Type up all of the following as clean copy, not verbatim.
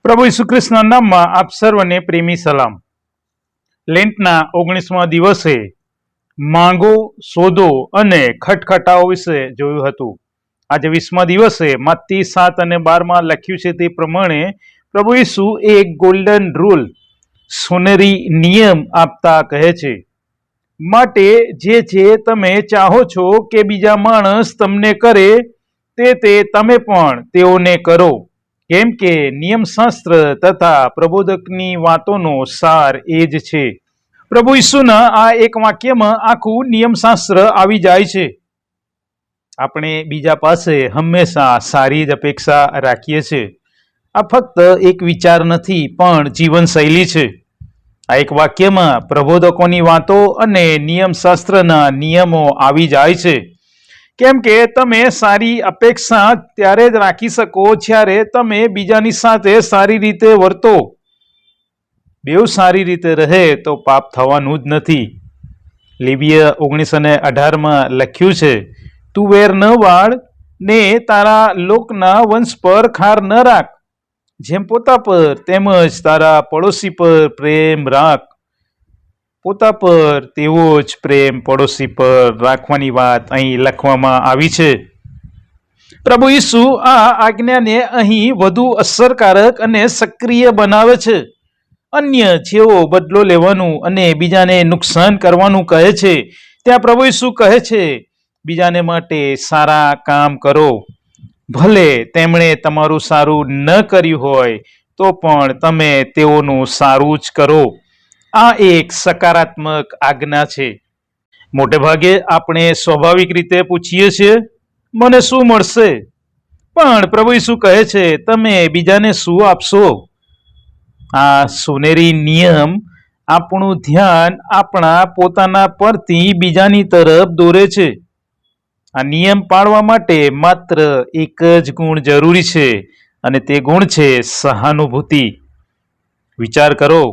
પ્રભુ ઈસુ ખ્રિસ્તના નામમાં આપ સર્વને પ્રેમી સલામ. લેન્ટના 19મા દિવસે માંગો, શોધો અને ખટખટાઓ વિશે જોયું હતું. આજે 20મા દિવસે મત્તી 7 અને 12 લખ્યું છે તે પ્રમાણે પ્રભુ ઈસુ એક ગોલ્ડન રૂલ, સોનેરી નિયમ આપતા કહે છે, માટે જે તમે ચાહો છો કે બીજા માણસ તમને કરે તે તમે પણ તેઓને કરો, કેમ કે નિયમશાસ્ત્ર તથા પ્રબોધકની વાતોનો સાર એ જ છે. પ્રભુ ઈસુના આ એક વાક્યમાં આખું નિયમશાસ્ત્ર આવી જાય છે. આપણે બીજા પાસે હંમેશા સારી જ અપેક્ષા રાખીએ છીએ. આ ફક્ત એક વિચાર નથી, પણ જીવનશૈલી છે. આ એક વાક્યમાં પ્રબોધકોની વાતો અને નિયમશાસ્ત્રના નિયમો આવી જાય છે. કેમ કે તમે સારી અપેક્ષા ત્યારે જ રાખી શકો જ્યારે તમે બીજાની સાથે સારી રીતે વર્તો. બેઉ સારી રીતે રહે તો પાપ થવાનું જ નથી. લેવીય 19:18 લખ્યું છે, તું વેર ન વાળ ને તારા લોકના વંશ પર ખાર ન રાખ, જેમ પોતા પર તેમજ તારા પડોશી પર પ્રેમ રાખ. પોતા પર તેવો જ પ્રેમ પડોશી પર રાખવાની વાત અહીં લખવામાં આવી છે. પ્રભુ ઈસુ આ આજ્ઞાને અહીં વધુ અસરકારક અને સક્રિય બનાવે છે. અન્ય જેવો બદલો લેવાનું અને બીજાને નુકસાન કરવાનું કહે છે, ત્યાં પ્રભુ ઈસુ કહે છે, બીજાને માટે સારા કામ કરો. ભલે તેમણે તમારું સારું ન કર્યું હોય તો પણ તમે તેઓનું સારું જ કરો. આ એક સકારાત્મક આજ્ઞા છે. મોટે ભાગે આપણે સ્વાભાવિક રીતે પૂછીએ છીએ, મને શું મળશે? પણ પ્રભુ ઈસુ કહે છે, તમે બીજાને શું આપશો? આ સોનેરી નિયમ આપણું ધ્યાન આપણા પોતાના પરથી બીજાની તરફ દોરે છે. આ નિયમ પાળવા માટે માત્ર એક જ ગુણ જરૂરી છે, અને તે ગુણ છે સહાનુભૂતિ. વિચાર કરો,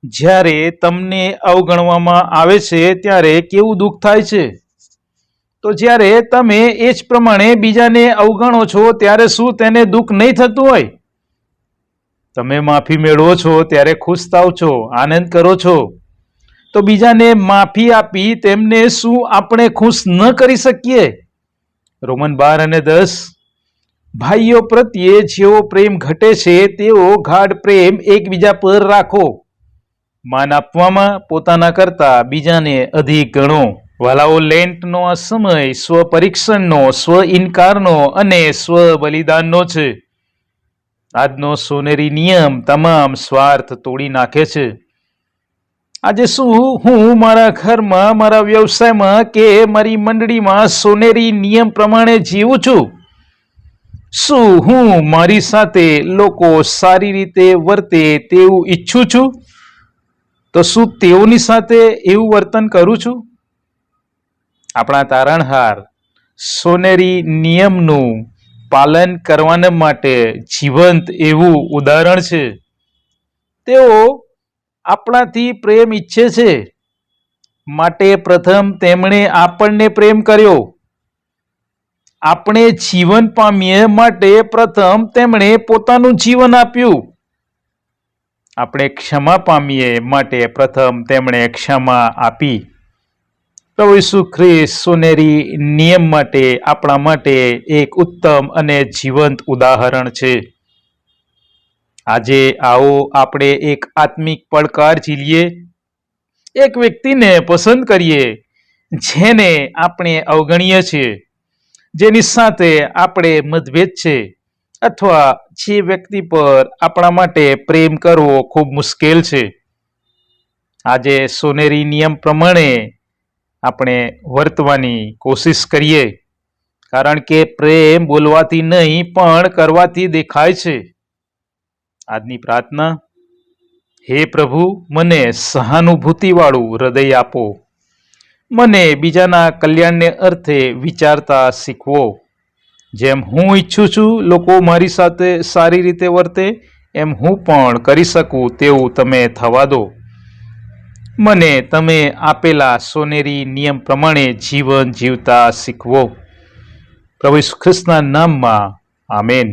જ્યારે તમને અવગણવામાં આવે છે ત્યારે કેવું દુઃખ થાય છે? તો જ્યારે તમે એ જ પ્રમાણે બીજાને અવગણો છો ત્યારે શું તેને દુઃખ નહીં થતું હોય? તમે માફી મેળવો છો ત્યારે ખુશ થાવ છો, આનંદ કરો છો. તો બીજાને માફી આપી તેમને શું આપણે ખુશ ન કરી શકીએ? રોમન 12 અને 10, ભાઈઓ પ્રત્યે જેવો પ્રેમ ઘટે છે તેવો ગાઢ પ્રેમ એકબીજા પર રાખો. માન આપવામાં પોતાના કરતા બીજાને અધિક ગણો. વાલાઓ, લેન્ટનો આ સમય સ્વપરીક્ષણનો, સ્વ ઇનકારનો અને સ્વ બલિદાનનો છે. આજનો સોનેરી નિયમ તમામ સ્વાર્થ તોડી નાખે છે. આજે શું હું મારા ઘરમાં, મારા વ્યવસાયમાં કે મારી મંડળીમાં સોનેરી નિયમ પ્રમાણે જીવું છું? શું હું મારી સાથે લોકો સારી રીતે વર્તે તેવું ઈચ્છું છું? તો શું તેઓની સાથે એવું વર્તન કરું છું? આપણા તારણહાર સોનેરી નિયમનું પાલન કરવાના માટે જીવંત એવું ઉદાહરણ છે. તેઓ આપણાથી પ્રેમ ઈચ્છે છે, માટે પ્રથમ તેમણે આપણને પ્રેમ કર્યો. આપણે જીવન પામીએ માટે પ્રથમ તેમણે પોતાનું જીવન આપ્યું. આપણે ક્ષમા પામીએ માટે પ્રથમ તેમણે ક્ષમા આપી. પ્રભુ ઈસુ ખ્રિસ્ત સોનેરી નિયમ માટે આપણા માટે એક ઉત્તમ અને જીવંત ઉદાહરણ છે. આજે આવો આપણે એક આત્મિક પડકાર ઝીલીએ. એક વ્યક્તિને પસંદ કરીએ જેને આપણે અવગણીએ છીએ, જેની સાથે આપણે મતભેદ છે, અથવા જે વ્યક્તિ પર આપણા માટે પ્રેમ કરવો ખૂબ મુશ્કેલ છે. આજે સોનેરી નિયમ પ્રમાણે આપણે વર્તવાની કોશિશ કરીએ, કારણ કે પ્રેમ બોલવાથી નહીં પણ કરવાથી દેખાય છે. આજની પ્રાર્થના, હે પ્રભુ, મને સહાનુભૂતિવાળું હૃદય આપો. મને બીજાના કલ્યાણને અર્થે વિચારતા શીખવો. જેમ હું ઈચ્છું છું લોકો મારી સાથે સારી રીતે વર્તે, એમ હું પણ કરી શકું તેવું તમે થવા દો. મને તમે આપેલા સોનેરી નિયમ પ્રમાણે જીવન જીવતા શીખવો. પ્રભુ ઈસુ ખ્રિસ્તના નામમાં, આમેન.